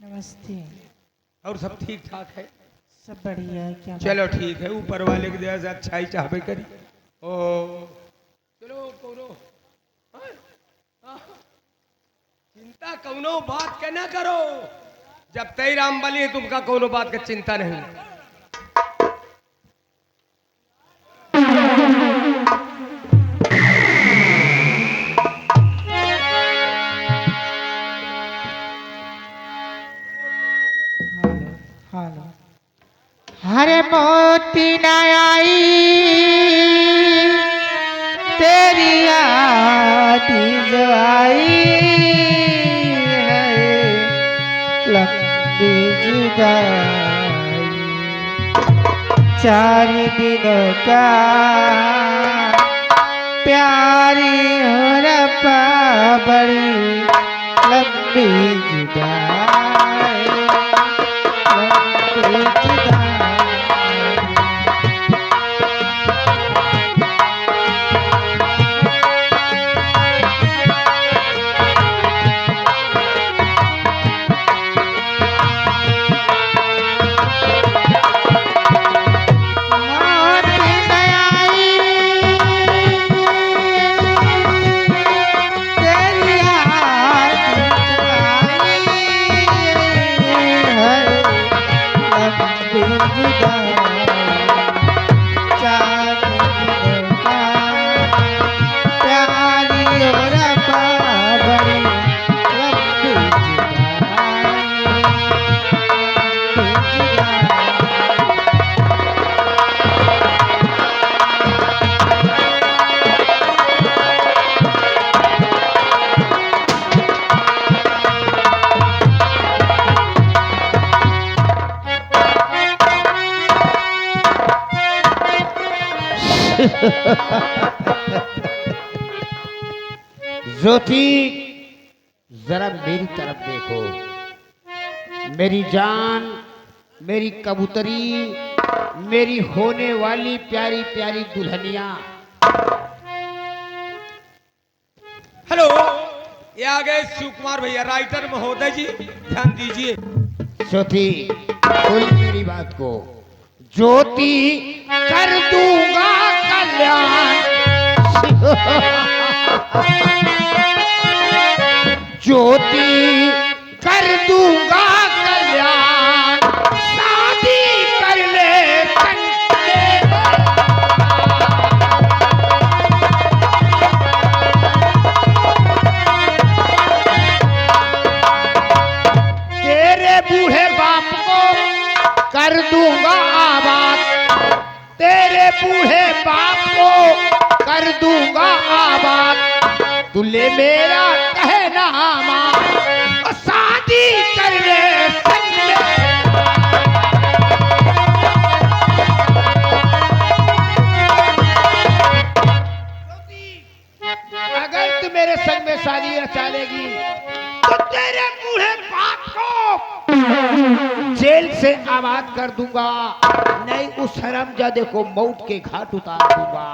नमस्ते। और सब ठीक ठाक है? सब बढ़िया है। क्या चलो ठीक है, ऊपर वाले की दया से अच्छा ही चाहबे करी। ओ चलो कोनो चिंता कौनो बात के ना करो। जब तई राम बली तुमका कोनो बात का चिंता नहीं। हालो हालो। हरे मोती न आई तेरी याद जो आई है लंबी जुदाई। 4 दिनों का प्यारी हो रपा बड़ी लंबी जुदाई लंबी जुदाई। मौत न आई तेरी याद जगाई है लंबी जुदाई। 4 दिनों का प्यारी और बड़ी लंबी जुदाई लंबी जुदाई। ज्योति, जरा मेरी तरफ देखो। मेरी जान, मेरी कबूतरी, मेरी होने वाली प्यारी प्यारी दुल्हनिया। हेलो, ये आ गए शिव कुमार भैया, राइटर महोदय जी, ध्यान दीजिए। ज्योति, सुन मेरी बात को। ज्योति, कर दूंगा कल्याण। ज्योति, कर दूंगा कल्याण। शादी कर ले संगे। तेरे बूढ़े बाप को कर दूंगा आबाद। तेरे बूढ़े बाप को कर दूंगा आबाद। दूल्हे मेरा कहना मान और शादी कर ले संगे। अगर तू मेरे संग में शादी रचा लेगी तो तेरे बूढ़े बाप को जेल से आबाद कर दूंगा, नहीं उस हरामजादे को मौत के घाट उतार दूंगा।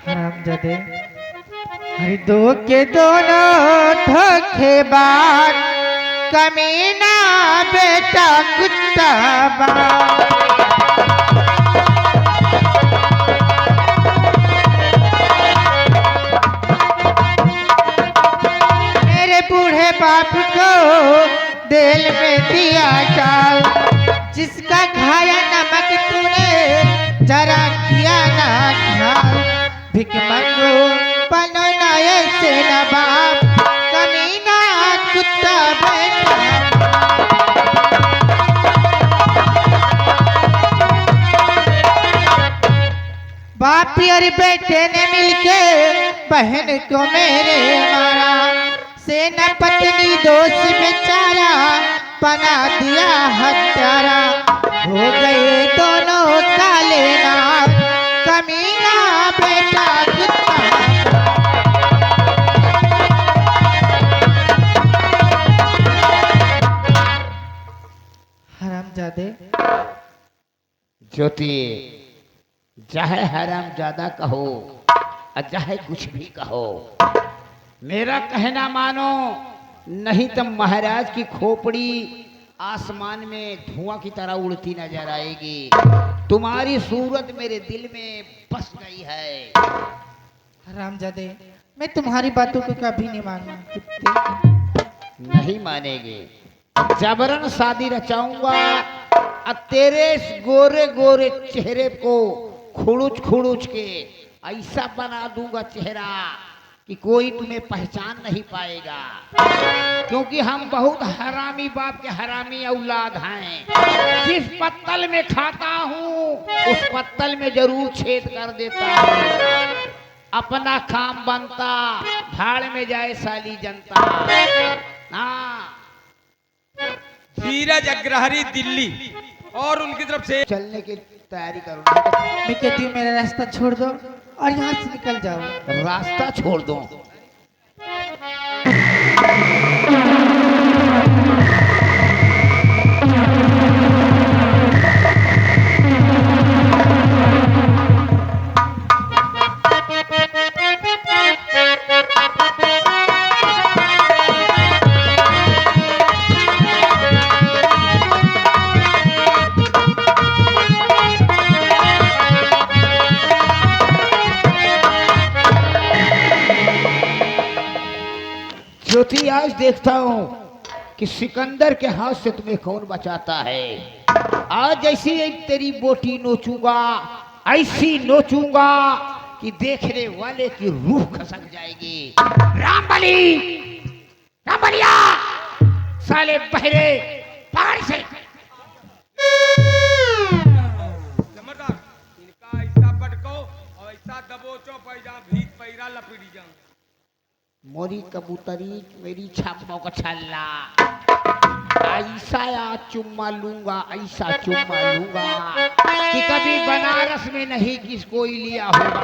हरामजादे, हरि दो के दोनों धोखेबाज, कमीना बेटा कुत्ता बाज। मेरे बूढ़े बाप को दिल में दिया डाल, जिसका खाया नमक तूने जरा किया ना ख्याल। भिख मंगो बनो ना ऐसे नवाब, कमीना कुत्ता बेटा। बाप और बेटे ने मिलके बहन को मेरे मारा। सेनापति दोष बेचारा बना दिया हत्यारा। हो गए दोनों काले नाग, कमीना बेटा कुत्ता। हरामजादे, ज्योति, चाहे हरामजादा कहो और चाहे कुछ भी कहो, मेरा कहना मानो नहीं तो महाराज की खोपड़ी आसमान में धुआं की तरह उड़ती नजर आएगी। तुम्हारी सूरत मेरे दिल में बस गई है। हरामजादे, मैं तुम्हारी बातों को कभी नहीं मानूंगा कुत्ते। नहीं मानेगे, जबरन शादी रचाऊंगा और तेरे इस गोरे गोरे चेहरे को खुड़ुच खुड़ुच के ऐसा बना दूंगा चेहरा कि कोई तुम्हें पहचान नहीं पाएगा, क्योंकि हम बहुत हरामी बाप के हरामी औलाद हैं। जिस पत्तल में खाता हूँ उस पत्तल में जरूर छेद कर देता हूँ। अपना काम बनता, भाड़ में जाए साली जनता। हाँ, धीरज अग्रहरी दिल्ली और उनकी तरफ से चलने की तैयारी करो। मैं कहती हूँ मेरा रास्ता छोड़ दो और यहाँ से निकल जाओ। रास्ता छोड़ दो। ज्योति, आज देखता हूँ कि सिकंदर के हाथ से तुम्हें कौन बचाता है। आज ऐसी एक तेरी बोटी नोचूंगा, ऐसी नोचूंगा कि देखने वाले की रूह खसक जाएगी। रामबली, रामबलिया, साले बहरे पहाड़ से। जमरदार, इनका ऐसा पटको और ऐसा दबोचो पैजा भीत पैरा लपड़ी जा। मोरी कबूतरी मेरी छापों का छल्ला, ऐसा या चुम्मा लूंगा, ऐसा चुम्मा लूंगा कि कभी बनारस में नहीं किस कोई लिया होगा।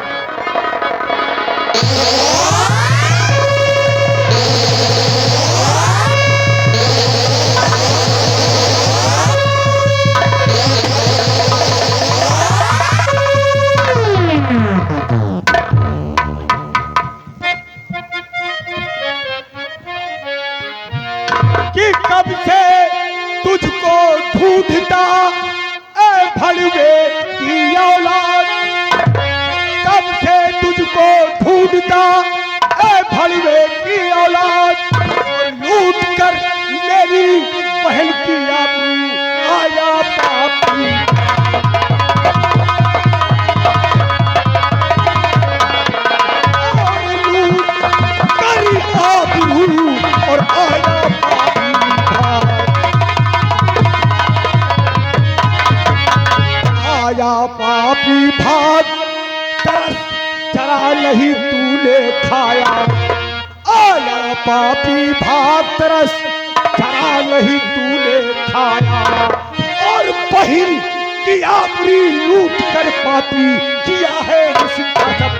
कि कब से तुझको ढूंढता ए भड़वे की औलाद, कब से तुझको ढूंढता ए भड़वे की औलाद, लूट कर मेरी बहन की आबरू आया पापी। और लूट कर आबरू और आया आया पापी भाग, तरस चरा नहीं तूने खाया। आया पापी भाग, तरस चरा नहीं तूने खाया। और बहिन की आबरी लूट कर पापी किया है उसका सब।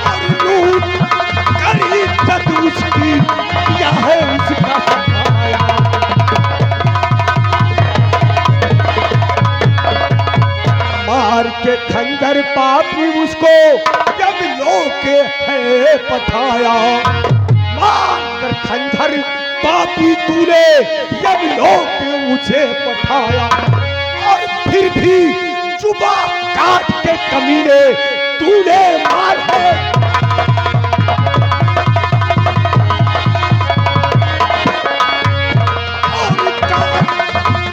और लूट कर इज्जत उसकी किया है उसका सब। मार के खंजर पापी उसको जब लोग है पठाया। मार कर खंजर पापी तूने जब लोग मुझे पठाया। और फिर भी जुबा काट के कमीने तूने मार है।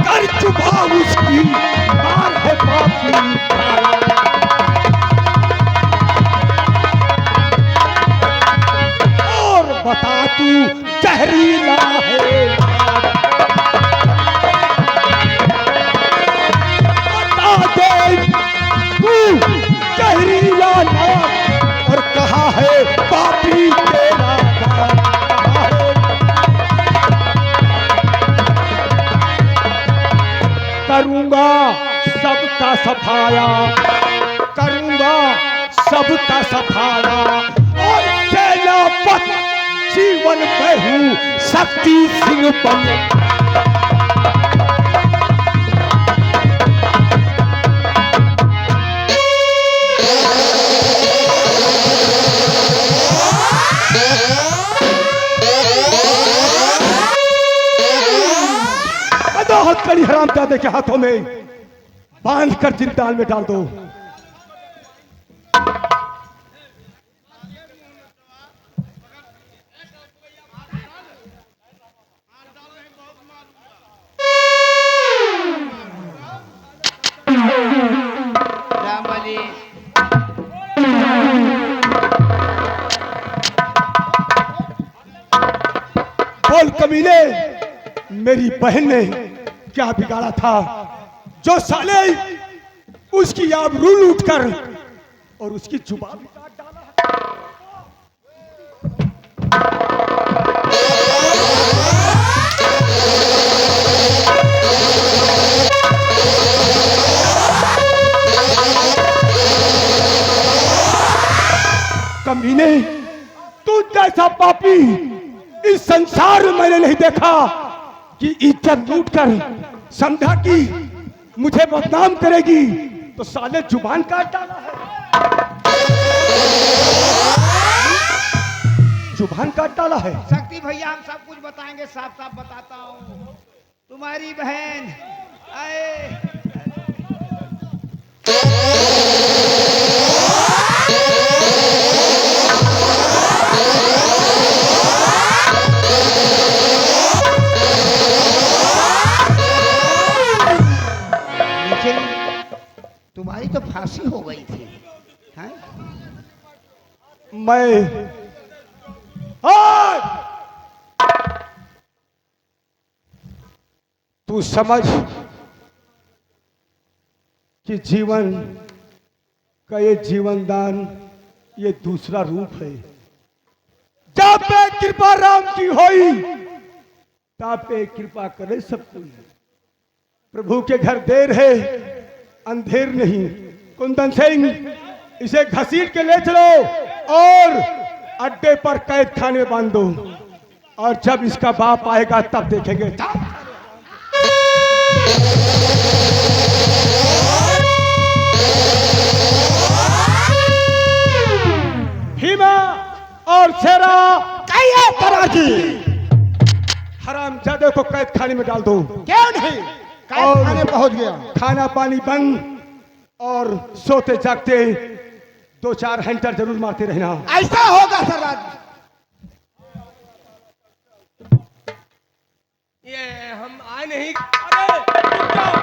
कर जुबा उसकी मार है पापी। और बता तू जहरीला है, बता दे तू जहरीला ना। और कहा है पापी तेरा नाम, कहा है करूंगा सबका सफाया, करूंगा सबका सफाया। और सेनापत जीवन में हूँ शक्ति सिंह बन। कड़ी हरामजादे के हाथों में बांध कर जिंदाल में डाल दो। रामबली बोल कमीने, मेरी बहन ने क्या बिगाड़ा था जो साले उसकी आबरू लूट कर और उसकी जुबान भी काट डाला। कमीने, तू जैसा पापी इस संसार में मैंने नहीं देखा कि इज्जत लूट कर समझा कि मुझे बदनाम करेगी तो साले जुबान काट डाला है, जुबान काट डाला है। शक्ति भैया हम सब कुछ बताएंगे, साफ साफ बताता हूँ। तुम्हारी बहन आए लेकिन तुम्हारी तो फांसी हो गई थी, हैं? मैं आज तू समझ कि जीवन का ये जीवन दान ये दूसरा रूप है। जब पे कृपा राम की होई तब पे कृपा करे सब कोई। प्रभु के घर देर है अंधेर नहीं। कुंदन सिंह, इसे घसीट के ले चलो और अड्डे पर कैद खाने बांध दो, और जब इसका बाप आएगा तब देखेंगे। भीमा और शेरा हरामजादे को कैद खाने में डाल दो। क्यों नहीं? कैद खाने पहुंच गया। खाना पानी बंद और सोते जागते 2-4 हैंटर जरूर मारते रहना। ऐसा होगा सरदार। ये हम आए नहीं। अरे रुक जाओ।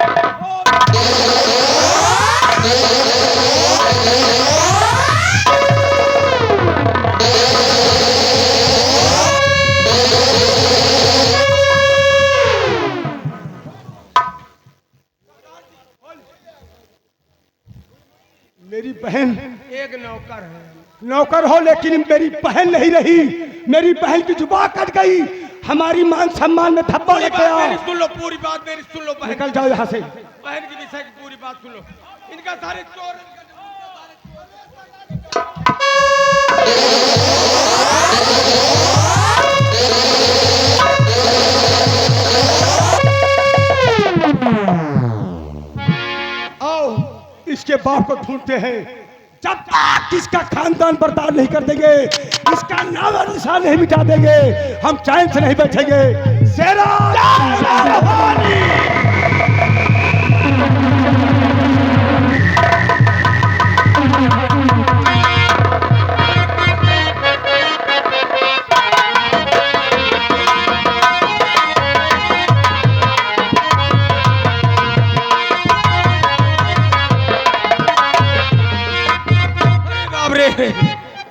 मेरी बहन एक नौकर है। नौकर हो लेकिन मेरी बहन नहीं रही। मेरी बहन की जुबान कट गई, हमारी मान सम्मान में धब्बा लग मेरी गया। सुन लो, पूरी बात मेरी सुन लो। बहन निकल जाओ यहाँ से। बहन की विषय की पूरी बात सुन लो। इनका सारे चोर आओ इसके बाप को ढूंढते हैं। जब तक इसका खानदान बर्दाश्त नहीं कर देंगे, इसका नाम और निशान नहीं मिटा देंगे, हम चैन से नहीं बैठेंगे। शेरा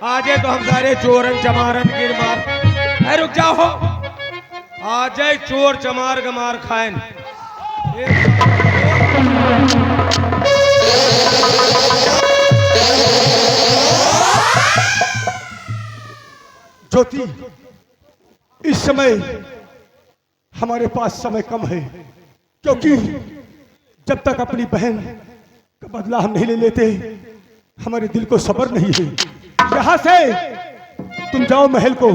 आजे तो हम सारे चोरन चमारन गिर मार। अरे रुक जाओ, आज चोर चमार गमार खाएन। ज्योति, इस समय हमारे पास समय कम है, क्योंकि जब तक अपनी बहन का बदला हम नहीं ले लेते हमारे दिल को सब्र नहीं है। यहाँ से तुम जाओ महल को,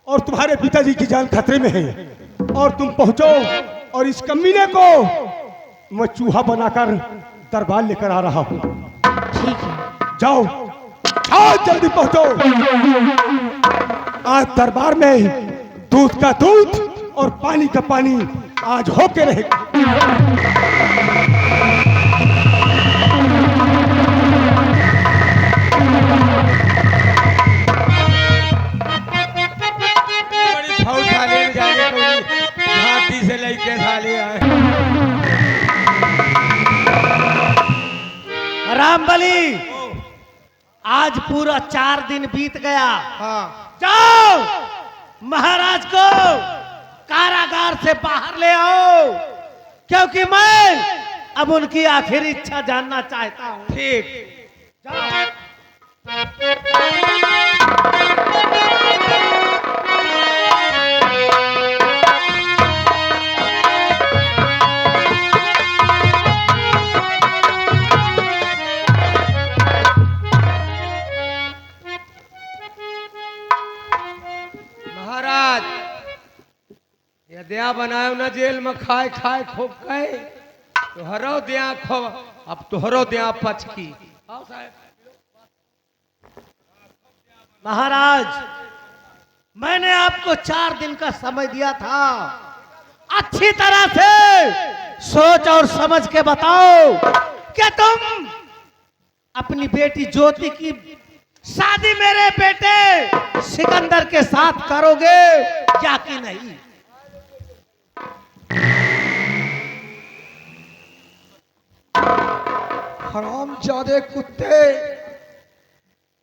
और तुम्हारे पिताजी की जान खतरे में है, और तुम पहुंचो और इस कमीने को मैं चूहा बनाकर दरबार लेकर आ रहा हूं। ठीक है, जाओ जाओ जल्दी पहुंचो। आज दरबार में दूध का दूध और पानी का पानी आज होके रहेगा। बड़ी फौज थाले में जाने को घाटी से लेके थाले आए। रामबली, आज पूरा 4 दिन बीत गया। हाँ जाओ महाराज को कारागार से बाहर ले आओ, क्योंकि मैं अब उनकी आखिरी इच्छा जानना चाहता हूं। ठीक। जाओ। महाराज यदि बनायो ना जेल में खाए खाए खूब खाए तुहरो दिया खो अब तुहरो दिया पचकी। महाराज, मैंने आपको 4 दिन का समय दिया था। अच्छी तरह से सोच और समझ के बताओ कि तुम अपनी बेटी ज्योति की शादी मेरे बेटे सिकंदर के साथ करोगे या कि नहीं? हरामजादे कुत्ते,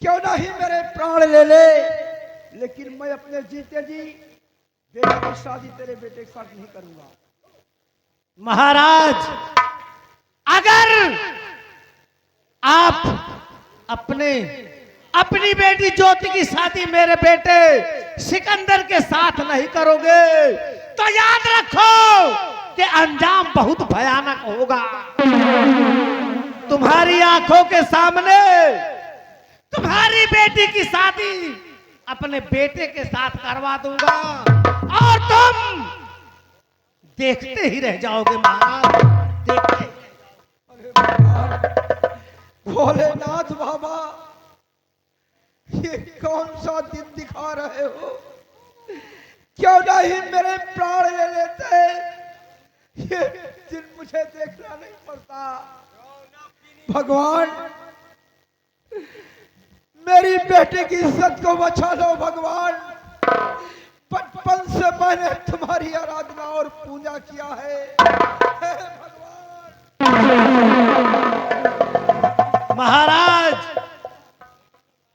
क्यों नहीं मेरे प्राण ले ले, लेकिन मैं अपने जीते जी बेटे की शादी तेरे बेटे के साथ नहीं करूंगा। महाराज, अगर आप अपनी बेटी ज्योति की शादी मेरे बेटे सिकंदर के साथ नहीं करोगे तो याद रखो कि अंजाम बहुत भयानक होगा। तुम्हारी आंखों के सामने तुम्हारी बेटी की शादी अपने बेटे के साथ करवा दूंगा और तुम देखते ही रह जाओगे महाराज, देखते। भोलेनाथ बाबा, ये कौन सा दिन दिखा रहे हो? क्यों नहीं मेरे प्राण ले लेते? ये दिन मुझे देखना नहीं पड़ता। भगवान, मेरी बेटे की इज्जत को बचा लो भगवान। बचपन से मैंने तुम्हारी आराधना और पूजा किया है, हे भगवान। महाराज,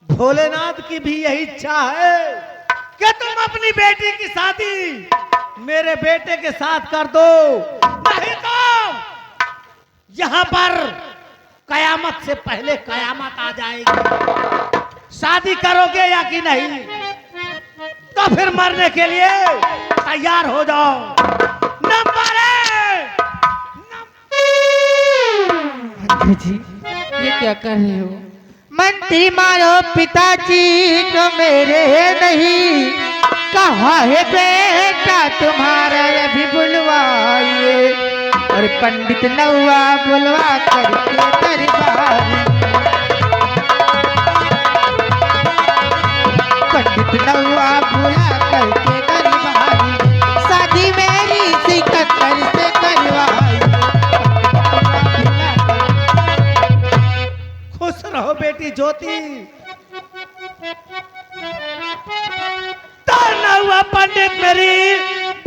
भोलेनाथ की भी यही इच्छा है कि तुम अपनी बेटी की शादी मेरे बेटे के साथ कर दो, नहीं तो यहां पर कयामत से पहले कयामत आ जाएगी। शादी करोगे या कि नहीं? तो फिर मरने के लिए तैयार हो जाओ। नंबर 1। मंत्री जी, ये क्या कर रहे हो? मंत्री मारो पिताजी को मेरे नहीं, कहा है बेटा तुम्हारा अभी बुलवाइए, और पंडित नौआ बुलवा करके दरबार। पंडित नौआ बुला करके दरबार, शादी मेरी सिकंदर से करवाई। खुश रहो बेटी ज्योति। ताना हुआ पंडित मेरी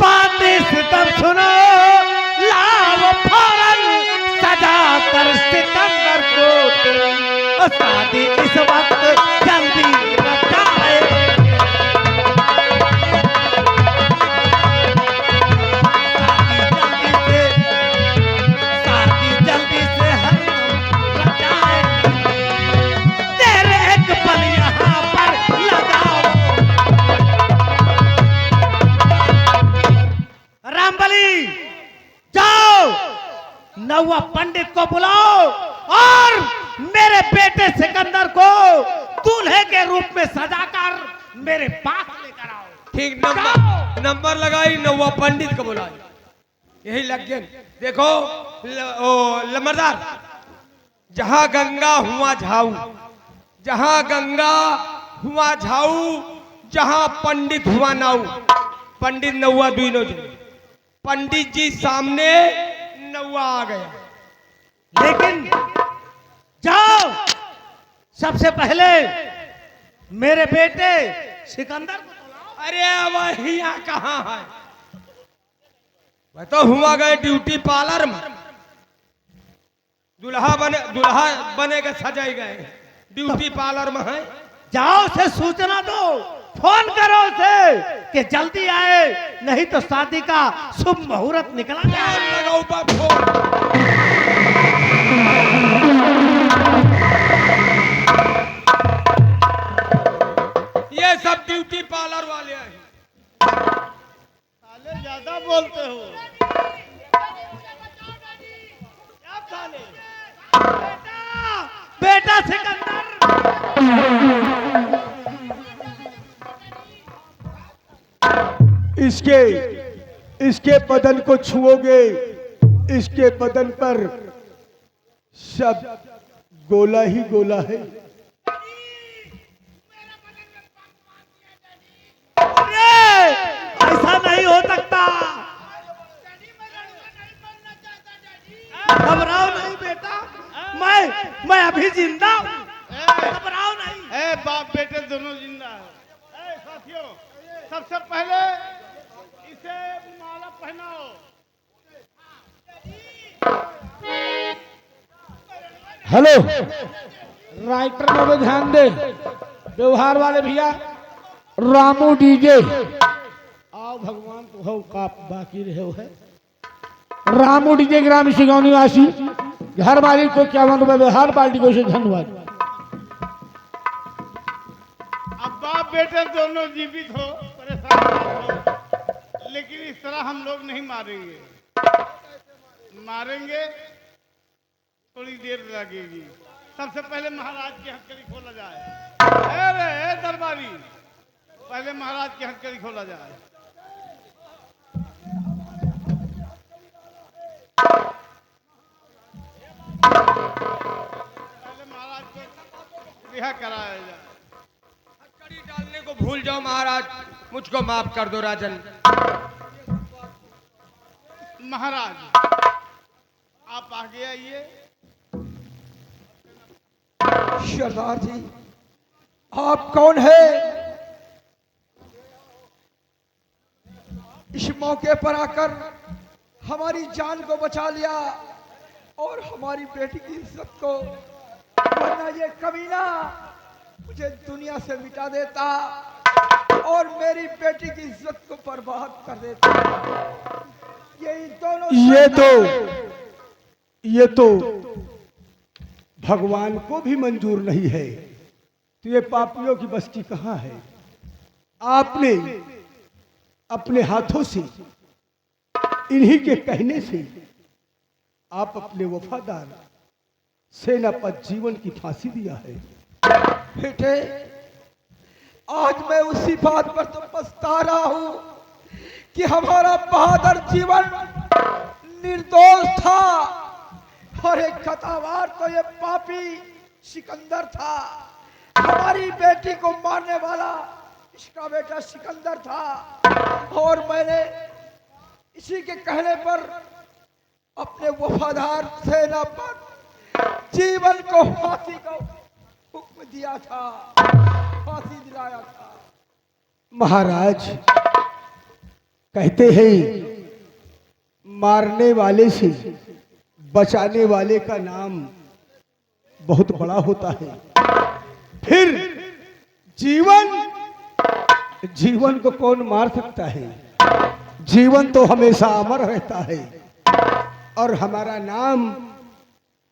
बात सितम सुनो, लाओ फौरन सजा कर सितंबर को, शादी इस वक्त जल्दी रचाए। शादी जल्दी से हम रचाए, तेरे एक पल यहाँ पर लगाओ। रामबली, जाओ नौवा पंडित को बुलाओ और मेरे बेटे सिकंदर को दूल्हे के रूप में सजाकर मेरे पास लेकर आओ। ठीक। नंबर लगाई, नौवा पंडित को बुलाई, यही लग गया। देखो लंबरदार, जहां गंगा हुआ झाऊ, जहां गंगा हुआ झाऊ, जहां पंडित हुआ नाऊ। पंडित नौवा दुइनो जी, पंडित जी सामने बबुआ आ गया। लेकिन जाओ, सबसे पहले मेरे बेटे सिकंदर को बुलाओ। अरे वही यहाँ कहाँ है? मैं तो हुआ गए ड्यूटी पार्लर में, दुल्हा बने के सजाई गए, ड्यूटी पार्लर में है। जाओ से सूचना दो, फोन करो उसे कि जल्दी आए, नहीं तो शादी का शुभ मुहूर्त निकला जाए। लगाओ बाप फोन। ये सब ड्यूटी पार्लर वाले हैं। साले ज्यादा बोलते हो क्या साले? बेटा सिकंदर, इसके बदन को छुओगे, इसके बदन पर सब गोला ही गोला है। अरे ऐसा नहीं हो सकता, घबराओ नहीं बेटा, मैं अभी जिंदा हूँ, घबराओ नहीं। ए बाप बेटे दोनों जिंदा है। साथियों, सबसे पहले इसे माला पहनाओ। हेलो, राइटर में भी ध्यान दे, व्यवहार वाले भैया, रामू डीजे आओ, भगवान तो हो का बाकी रहे हो है। रामू डीजे ग्राम सिगांव निवासी, घर वाली को 51 रुपए, व्यवहार पार्टी को से धन्यवाद। अब बाप बेटे दोनों जीवित हो, परेशान मत हो, लेकिन इस तरह हम लोग नहीं मारेंगे। मारेंगे थोड़ी देर लगेगी। सबसे पहले महाराज की हथकड़ी खोला जाए। अरे दरबारी, पहले महाराज की हथकड़ी खोला जाए। पहले महाराज को रिहा कराया जाए। हथकड़ी डालने को भूल जाओ महाराज, मुझको माफ कर दो राजन। महाराज आप आगे आइए। सरदार जी, आप कौन है? इस मौके पर आकर हमारी जान को बचा लिया और हमारी बेटी की इज्जत को, वरना ये कमीना मुझे दुनिया से मिटा देता और मेरी बेटी की इज्जत को बर्बाद कर देता। ये दोनों ये तो भगवान को भी मंजूर नहीं है, तो ये पापियों की बस्ती कहाँ है? आपने अपने हाथों से, इन्हीं के कहने से आप अपने वफादार सेनापति जीवन की फांसी दिया है। बेटे, आज मैं उसी बात पर तो पछता रहा हूं कि हमारा बहादुर जीवन निर्दोष था और एक खतावार तो ये पापी सिकंदर था। हमारी बेटी को मारने वाला इसका बेटा सिकंदर था और मैंने इसी के कहने पर अपने वफादार सेनापति जीवन को फांसी का हुक्म दिया था, फांसी दिलाया था। महाराज कहते हैं, मारने वाले से बचाने वाले का नाम बहुत बड़ा होता है। फिर जीवन को कौन मार सकता है? जीवन तो हमेशा अमर रहता है और हमारा नाम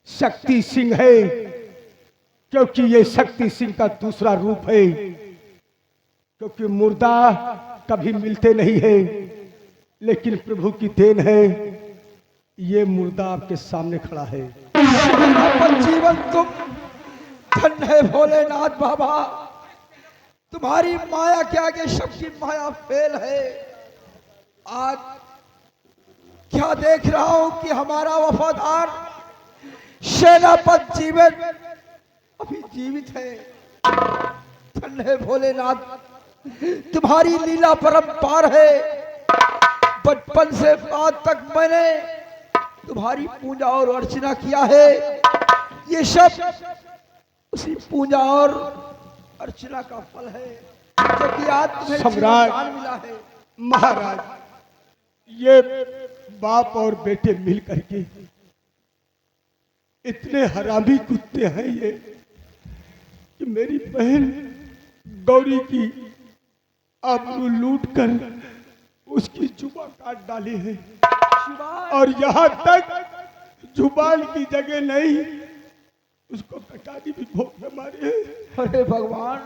शक्ति सिंह है, क्योंकि ये शक्ति सिंह का दूसरा रूप है। क्योंकि मुर्दा कभी मिलते नहीं है, लेकिन प्रभु की देन है, ये मुर्दा आपके सामने खड़ा है। जीवन तुम धन्य है भोलेनाथ बाबा, तुम्हारी माया के आगे सबकी माया फेल है। आज क्या देख रहा हूं कि हमारा वफादार सेनापति जीवन अभी जीवित है। धन्य है भोलेनाथ, तुम्हारी लीला परंपार है। बचपन से आज तक मैंने तुम्हारी पूजा और अर्चना किया है, ये सब उसी पूजा और अर्चना का फल है जो कि आज तुम्हें सम्राट। जीवनदान मिला है। महाराज, ये बाप और बेटे मिल करके इतने हरामी कुत्ते हैं ये कि मेरी बहन गौरी की आबरू लूट कर उसकी जुबान काट डाली है, और यहाँ तक जुबान की जगह नहीं, उसको कटारी भी भोग में मारे हैं। अरे भगवान,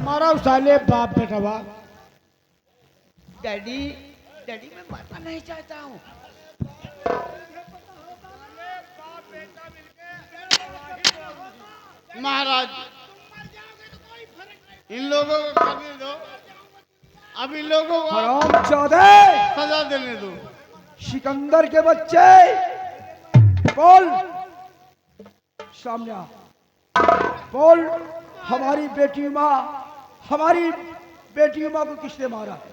मारा साले बाप बेटा बाप। डैडी डैडी मैं मरना नहीं चाहता हूँ। महाराज, इन लोगों को करने दो, अब इन लोगों को हरामजादे, सजा देने दो। सिकंदर के बच्चे, बोल, सामने आ, बोल, हमारी बेटी माँ को किसने मारा है?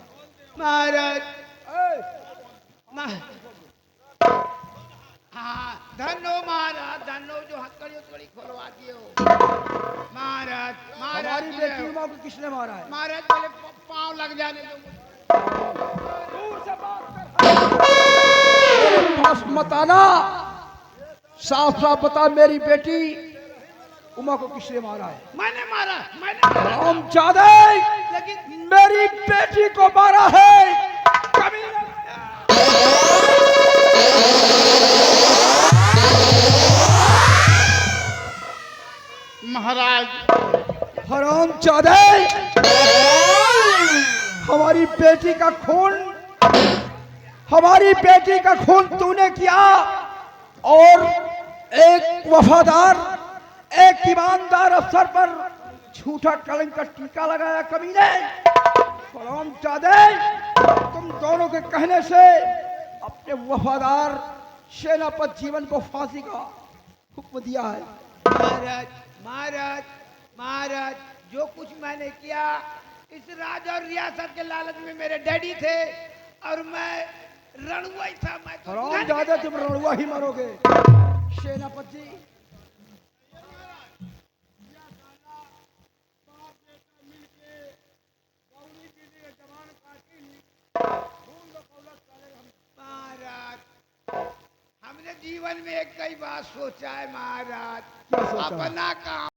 महाराज ए, हाँ, धनो महाराज, धनो जो हथकड़ी खोलवा दिए हो। महाराज हमारी बेटी माँ को किसने मारा है? महाराज पहले पाँव लग जाने दो। पास मत आना, साफ साफ बता, मेरी बेटी उमा को किसने मारा है? मैंने मारा। हरामजादे, मेरी बेटी को मारा है कमीने। महाराज, हरामजादे, हमारी बेटी का खून तूने किया, और एक वफादार, एक ईमानदार अफसर पर झूठा कलंक का टीका लगाया कमीने। हरामजादे, तुम दोनों के कहने से अपने वफादार सेनापति जीवन को फांसी का हुक्म दिया है। महाराज महाराज महाराज, जो कुछ मैंने किया इस राज और रियासत के लालच में मेरे डैडी थे, और मैं रणुआ ही था। मैं तो हरामजादे, तुम रणुआ ही मरोगे। सेनापति जी, महाराज, हमने जीवन में एक कई बार सोचा है महाराज, क्या सोचा? अपना काम